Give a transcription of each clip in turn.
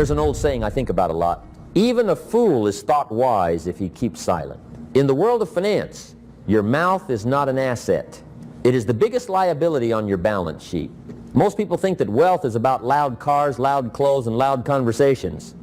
There's an old saying I think about a lot. Even a fool is thought wise if he keeps silent. In the world of finance, your mouth is not an asset. It is the biggest liability on your balance sheet. Most people think that wealth is about loud cars, loud clothes, and loud conversations.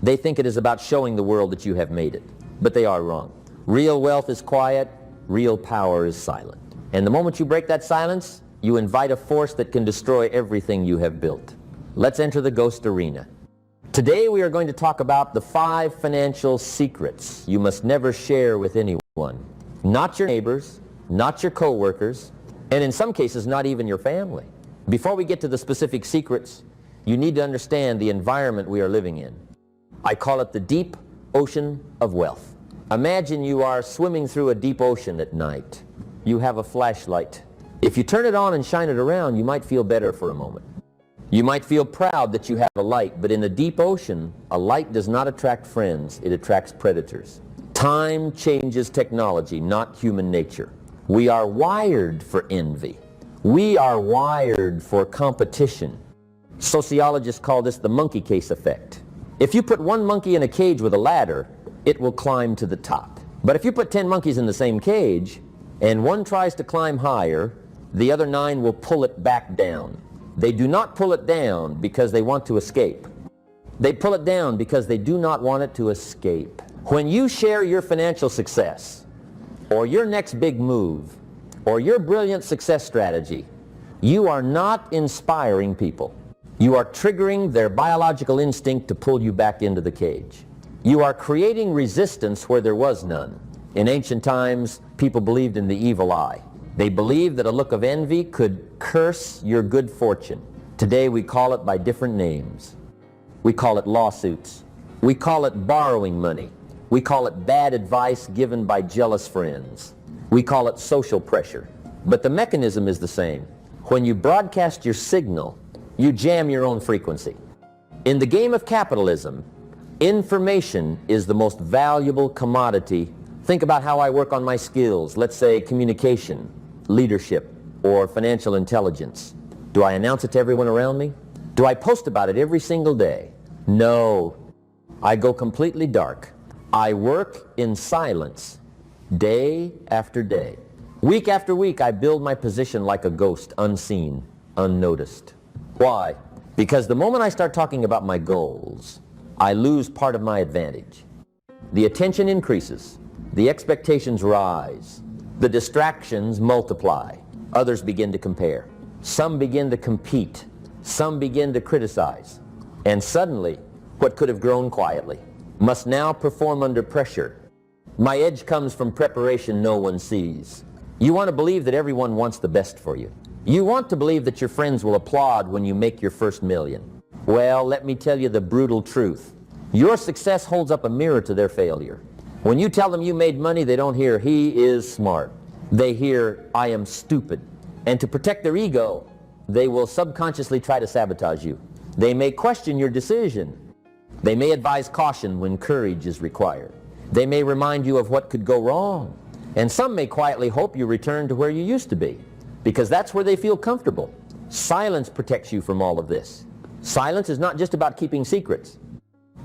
They think it is about showing the world that you have made it. But they are wrong. Real wealth is quiet. Real power is silent. And the moment you break that silence, you invite a force that can destroy everything you have built. Let's enter the ghost arena. Today we are going to talk about the 5 financial secrets you must never share with anyone. Not your neighbors, not your co-workers, and in some cases not even your family. Before we get to the specific secrets, you need to understand the environment we are living in. I call it the deep ocean of wealth. Imagine you are swimming through a deep ocean at night. You have a flashlight. If you turn it on and shine it around, you might feel better for a moment. You might feel proud that you have a light, but in a deep ocean, a light does not attract friends, it attracts predators. Time changes technology, not human nature. We are wired for envy. We are wired for competition. Sociologists call this the monkey case effect. If you put one monkey in a cage with a ladder, it will climb to the top. But if you put 10 monkeys in the same cage, and one tries to climb higher, the other 9 will pull it back down. They do not pull it down because they want to escape. They pull it down because they do not want it to escape. When you share your financial success, or your next big move, or your brilliant success strategy, you are not inspiring people. You are triggering their biological instinct to pull you back into the cage. You are creating resistance where there was none. In ancient times, people believed in the evil eye. They believed that a look of envy could curse your good fortune. Today we call it by different names. We call it lawsuits. We call it borrowing money. We call it bad advice given by jealous friends. We call it social pressure. But the mechanism is the same. When you broadcast your signal, you jam your own frequency. In the game of capitalism, information is the most valuable commodity. Think about how I work on my skills, let's say communication, leadership, or financial intelligence. Do I announce it to everyone around me? Do I post about it every single day? No. I go completely dark. I work in silence, day after day. Week after week, I build my position like a ghost, unseen, unnoticed. Why? Because the moment I start talking about my goals, I lose part of my advantage. The attention increases. The expectations rise. The distractions multiply. Others begin to compare. Some begin to compete. Some begin to criticize. And suddenly, what could have grown quietly must now perform under pressure. My edge comes from preparation no one sees. You want to believe that everyone wants the best for you. You want to believe that your friends will applaud when you make your first million. Well, let me tell you the brutal truth. Your success holds up a mirror to their failure. When you tell them you made money, they don't hear, "He is smart." They hear, "I am stupid." And to protect their ego, they will subconsciously try to sabotage you. They may question your decision. They may advise caution when courage is required. They may remind you of what could go wrong. And some may quietly hope you return to where you used to be, because that's where they feel comfortable. Silence protects you from all of this. Silence is not just about keeping secrets.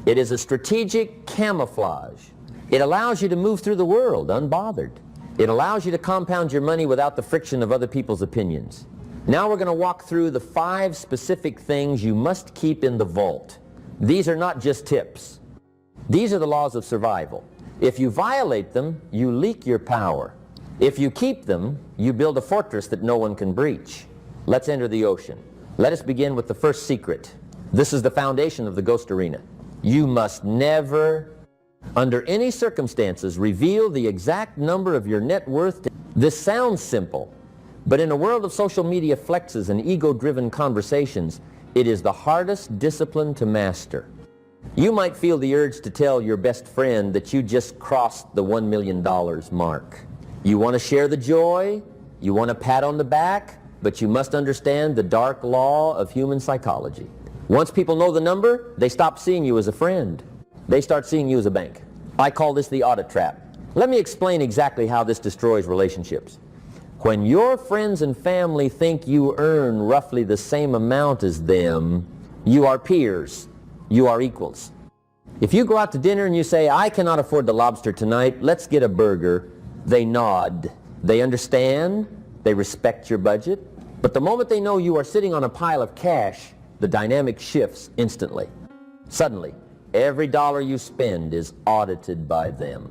It is a strategic camouflage. It allows you to move through the world unbothered. It allows you to compound your money without the friction of other people's opinions. Now we're going to walk through the 5 specific things you must keep in the vault. These are not just tips. These are the laws of survival. If you violate them, you leak your power. If you keep them, you build a fortress that no one can breach. Let's enter the ocean. Let us begin with the first secret. This is the foundation of the ghost arena. You must never, under any circumstances, reveal the exact number of your net worth. This sounds simple, but in a world of social media flexes and ego-driven conversations, it is the hardest discipline to master. You might feel the urge to tell your best friend that you just crossed the $1 million mark. You want to share the joy, you want a pat on the back, but you must understand the dark law of human psychology. Once people know the number, they stop seeing you as a friend. They start seeing you as a bank. I call this the audit trap. Let me explain exactly how this destroys relationships. When your friends and family think you earn roughly the same amount as them, you are peers. You are equals. If you go out to dinner and you say, I cannot afford the lobster tonight, let's get a burger, they nod. They understand, they respect your budget, but the moment they know you are sitting on a pile of cash, the dynamic shifts instantly. Suddenly, every dollar you spend is audited by them.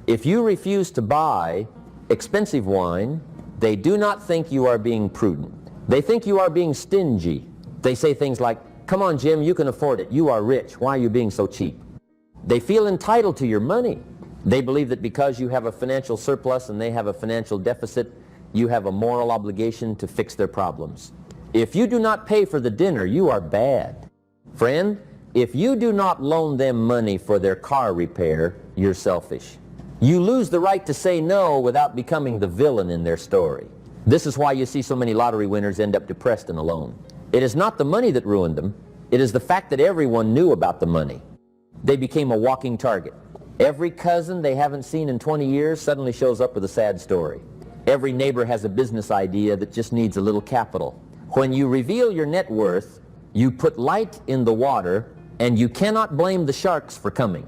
If you refuse to buy expensive wine, they do not think you are being prudent. They think you are being stingy. They say things like, come on, Jim, you can afford it. You are rich. Why are you being so cheap? They feel entitled to your money. They believe that because you have a financial surplus and they have a financial deficit, you have a moral obligation to fix their problems. If you do not pay for the dinner, you are bad. Friend, if you do not loan them money for their car repair, you're selfish. You lose the right to say no without becoming the villain in their story. This is why you see so many lottery winners end up depressed and alone. It is not the money that ruined them. It is the fact that everyone knew about the money. They became a walking target. Every cousin they haven't seen in 20 years suddenly shows up with a sad story. Every neighbor has a business idea that just needs a little capital. When you reveal your net worth, you put light in the water, and you cannot blame the sharks for coming.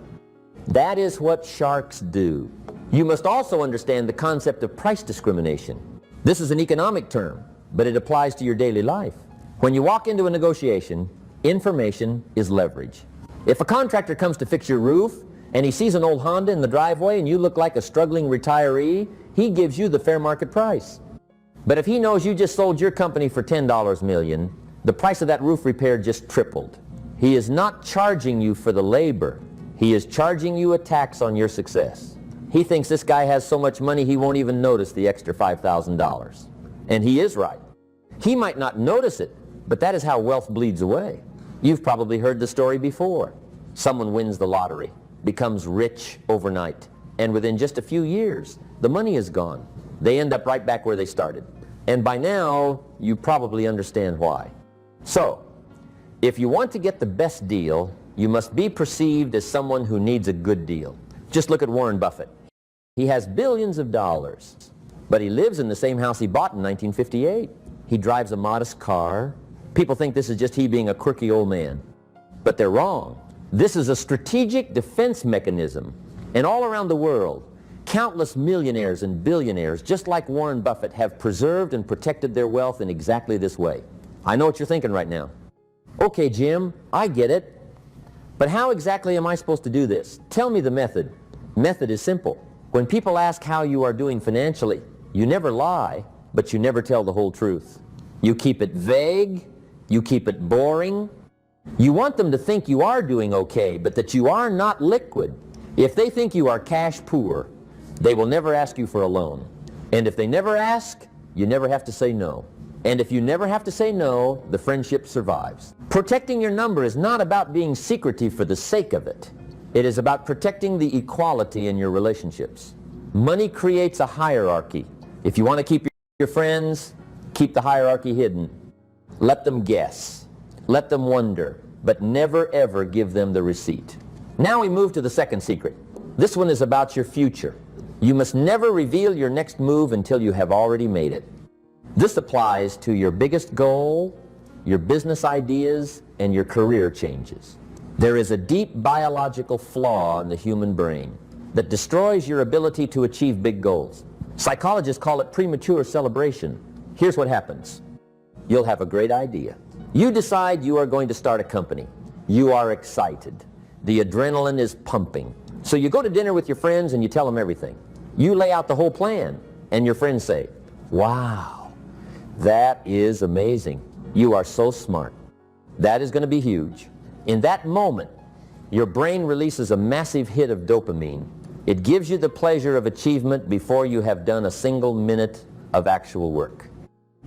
That is what sharks do. You must also understand the concept of price discrimination. This is an economic term, but it applies to your daily life. When you walk into a negotiation, information is leverage. If a contractor comes to fix your roof, and he sees an old Honda in the driveway and you look like a struggling retiree, he gives you the fair market price. But if he knows you just sold your company for $10 million, the price of that roof repair just tripled. He is not charging you for the labor. He is charging you a tax on your success. He thinks this guy has so much money he won't even notice the extra $5,000. And he is right. He might not notice it, but that is how wealth bleeds away. You've probably heard the story before. Someone wins the lottery, becomes rich overnight, and within just a few years, the money is gone. They end up right back where they started. And by now, you probably understand why. So, if you want to get the best deal, you must be perceived as someone who needs a good deal. Just look at Warren Buffett. He has billions of dollars, but he lives in the same house he bought in 1958. He drives a modest car. People think this is just he being a quirky old man, but they're wrong. This is a strategic defense mechanism. And all around the world, countless millionaires and billionaires, just like Warren Buffett, have preserved and protected their wealth in exactly this way. I know what you're thinking right now. Okay, Jim, I get it. But how exactly am I supposed to do this? Tell me the method. Method is simple. When people ask how you are doing financially, you never lie, but you never tell the whole truth. You keep it vague, you keep it boring. You want them to think you are doing okay, but that you are not liquid. If they think you are cash poor, they will never ask you for a loan. And if they never ask, you never have to say no. And if you never have to say no, the friendship survives. Protecting your number is not about being secretive for the sake of it. It is about protecting the equality in your relationships. Money creates a hierarchy. If you want to keep your friends, keep the hierarchy hidden. Let them guess. Let them wonder, but never ever give them the receipt. Now we move to the second secret. This one is about your future. You must never reveal your next move until you have already made it. This applies to your biggest goal, your business ideas, and your career changes. There is a deep biological flaw in the human brain that destroys your ability to achieve big goals. Psychologists call it premature celebration. Here's what happens. You'll have a great idea. You decide you are going to start a company. You are excited. The adrenaline is pumping. So you go to dinner with your friends and you tell them everything. You lay out the whole plan, and your friends say, wow, that is amazing. You are so smart. That is going to be huge. In that moment, your brain releases a massive hit of dopamine. It gives you the pleasure of achievement before you have done a single minute of actual work.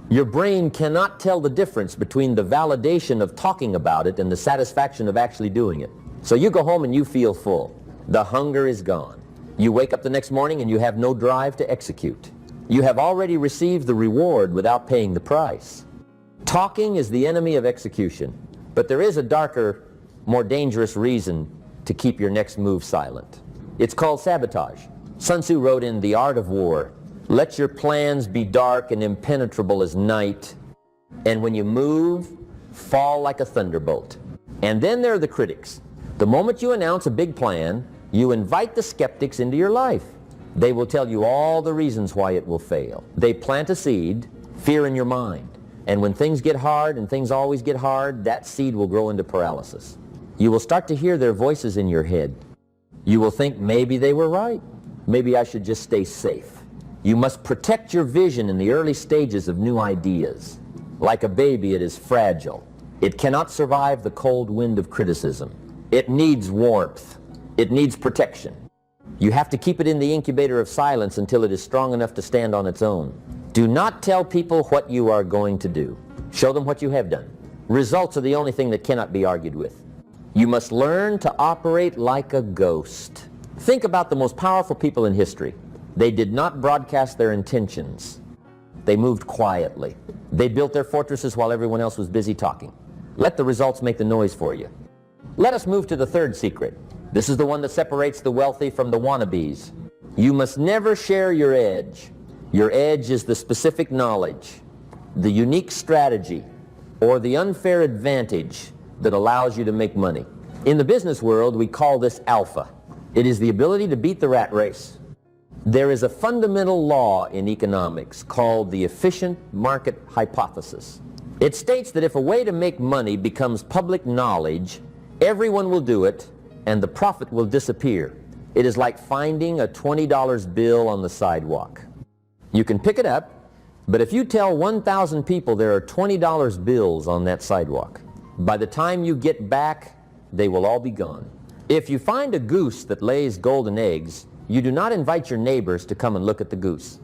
Your brain cannot tell the difference between the validation of talking about it and the satisfaction of actually doing it. So you go home and you feel full. The hunger is gone. You wake up the next morning and you have no drive to execute. You have already received the reward without paying the price. Talking is the enemy of execution, but there is a darker, more dangerous reason to keep your next move silent. It's called sabotage. Sun Tzu wrote in The Art of War, let your plans be dark and impenetrable as night, and when you move, fall like a thunderbolt. And then there are the critics. The moment you announce a big plan, you invite the skeptics into your life. They will tell you all the reasons why it will fail. They plant a seed, fear in your mind. And when things get hard, and things always get hard, that seed will grow into paralysis. You will start to hear their voices in your head. You will think, maybe they were right. Maybe I should just stay safe. You must protect your vision in the early stages of new ideas. Like a baby, it is fragile. It cannot survive the cold wind of criticism. It needs warmth. It needs protection. You have to keep it in the incubator of silence until it is strong enough to stand on its own. Do not tell people what you are going to do. Show them what you have done. Results are the only thing that cannot be argued with. You must learn to operate like a ghost. Think about the most powerful people in history. They did not broadcast their intentions. They moved quietly. They built their fortresses while everyone else was busy talking. Let the results make the noise for you. Let us move to the third secret. This is the one that separates the wealthy from the wannabes. You must never share your edge. Your edge is the specific knowledge, the unique strategy, or the unfair advantage that allows you to make money. In the business world, we call this alpha. It is the ability to beat the rat race. There is a fundamental law in economics called the efficient market hypothesis. It states that if a way to make money becomes public knowledge, everyone will do it and the profit will disappear. It is like finding a $20 bill on the sidewalk. You can pick it up, but if you tell 1,000 people there are $20 bills on that sidewalk, by the time you get back, they will all be gone. If you find a goose that lays golden eggs, you do not invite your neighbors to come and look at the goose.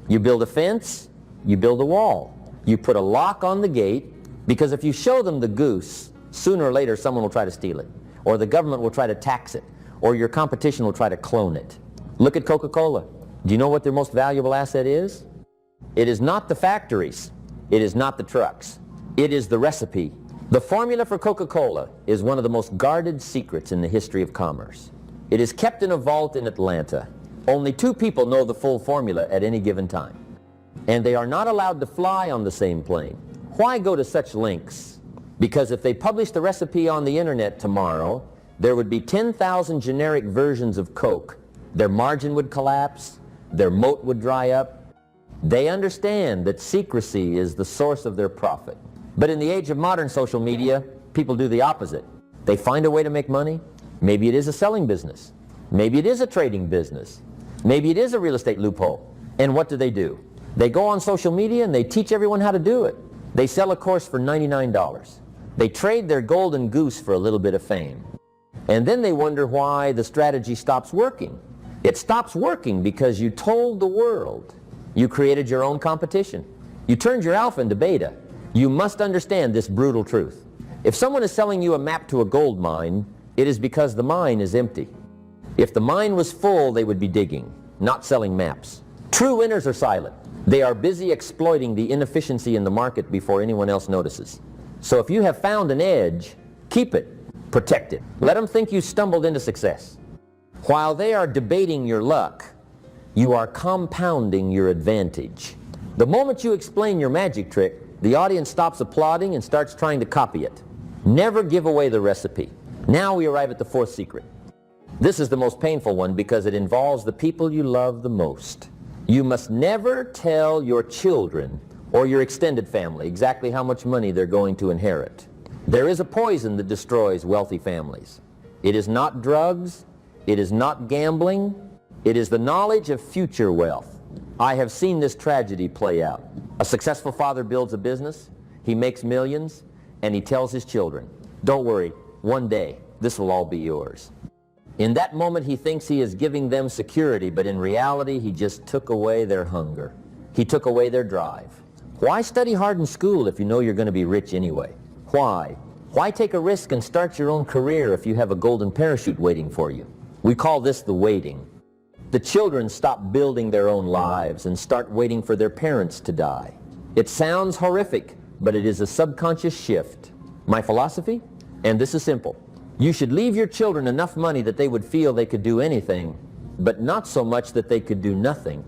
You build a fence, you build a wall. You put a lock on the gate, because if you show them the goose, sooner or later someone will try to steal it, or the government will try to tax it, or your competition will try to clone it. Look at Coca-Cola. Do you know what their most valuable asset is? It is not the factories. It is not the trucks. It is the recipe. The formula for Coca-Cola is one of the most guarded secrets in the history of commerce. It is kept in a vault in Atlanta. Only 2 people know the full formula at any given time. And they are not allowed to fly on the same plane. Why go to such lengths? Because if they published the recipe on the internet tomorrow, there would be 10,000 generic versions of Coke. Their margin would collapse. Their moat would dry up. They understand that secrecy is the source of their profit. But in the age of modern social media, people do the opposite. They find a way to make money. Maybe it is a selling business. Maybe it is a trading business. Maybe it is a real estate loophole. And what do? They go on social media and they teach everyone how to do it. They sell a course for $99. They trade their golden goose for a little bit of fame. And then they wonder why the strategy stops working. It stops working because you told the world. You created your own competition. You turned your alpha into beta. You must understand this brutal truth. If someone is selling you a map to a gold mine, it is because the mine is empty. If the mine was full, they would be digging, not selling maps. True winners are silent. They are busy exploiting the inefficiency in the market before anyone else notices. So if you have found an edge, keep it, protect it. Let them think you stumbled into success. While they are debating your luck, you are compounding your advantage. The moment you explain your magic trick, the audience stops applauding and starts trying to copy it. Never give away the recipe. Now we arrive at the 4th secret. This is the most painful one because it involves the people you love the most. You must never tell your children or your extended family exactly how much money they're going to inherit. There is a poison that destroys wealthy families. It is not drugs. It is not gambling. It is the knowledge of future wealth. I have seen this tragedy play out. A successful father builds a business, he makes millions, and he tells his children, don't worry, one day this will all be yours. In that moment he thinks he is giving them security, but in reality he just took away their hunger. He took away their drive. Why study hard in school if you know you're going to be rich anyway? Why? Why take a risk and start your own career if you have a golden parachute waiting for you? We call this the waiting. The children stop building their own lives and start waiting for their parents to die. It sounds horrific, but it is a subconscious shift. My philosophy? And this is simple. You should leave your children enough money that they would feel they could do anything, but not so much that they could do nothing.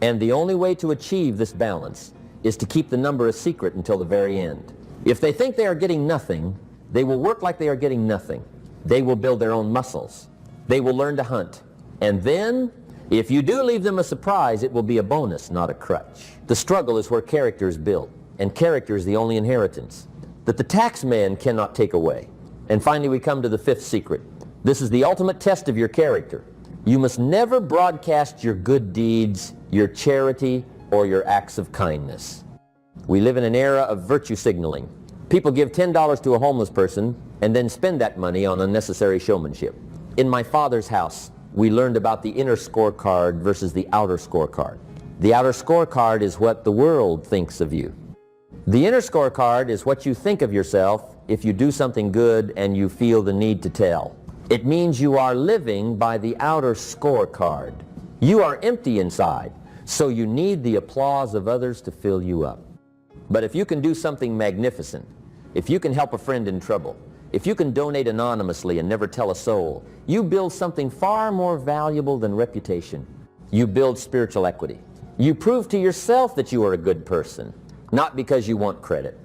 And the only way to achieve this balance is to keep the number a secret until the very end. If they think they are getting nothing, They will work like they are getting nothing. They will build their own muscles. They will learn to hunt. And then, if you do leave them a surprise, it will be a bonus, not a crutch. The struggle is where character is built, and character is the only inheritance that the tax man cannot take away. And finally, we come to the fifth secret. This is the ultimate test of your character. You must never broadcast your good deeds, your charity, or your acts of kindness. We live in an era of virtue signaling. People give $10 to a homeless person and then spend that money on unnecessary showmanship. In my father's house, we learned about the inner scorecard versus the outer scorecard. The outer scorecard is what the world thinks of you. The inner scorecard is what you think of yourself if you do something good and you feel the need to tell. It means you are living by the outer scorecard. You are empty inside, so you need the applause of others to fill you up. But if you can do something magnificent, if you can help a friend in trouble, if you can donate anonymously and never tell a soul, you build something far more valuable than reputation. You build spiritual equity. You prove to yourself that you are a good person, not because you want credit,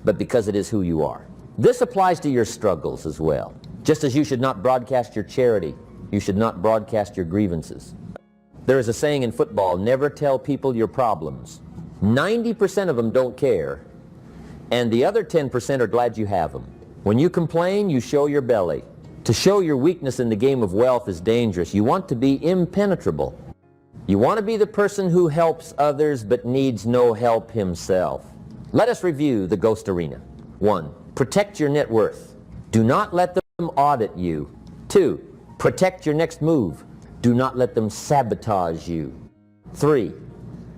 but because it is who you are. This applies to your struggles as well. Just as you should not broadcast your charity, you should not broadcast your grievances. There is a saying in football, never tell people your problems. 90% of them don't care, and the other 10% are glad you have them. When you complain, you show your belly. To show your weakness in the game of wealth is dangerous. You want to be impenetrable. You want to be the person who helps others but needs no help himself. Let us review the ghost arena. 1. Protect your net worth. Do not let them audit you. 2. Protect your next move. Do not let them sabotage you. 3.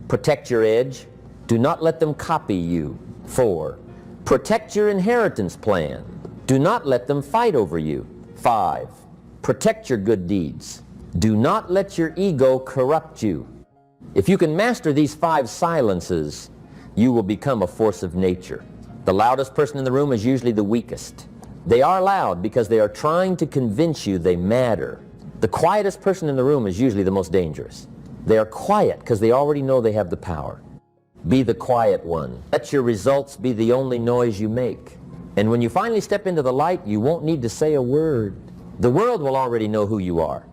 Protect your edge. Do not let them copy you. 4. Protect your inheritance plan. Do not let them fight over you. 5. Protect your good deeds. Do not let your ego corrupt you. If you can master these 5 silences, you will become a force of nature. The loudest person in the room is usually the weakest. They are loud because they are trying to convince you they matter. The quietest person in the room is usually the most dangerous. They are quiet because they already know they have the power. Be the quiet one. Let your results be the only noise you make. And when you finally step into the light, you won't need to say a word. The world will already know who you are.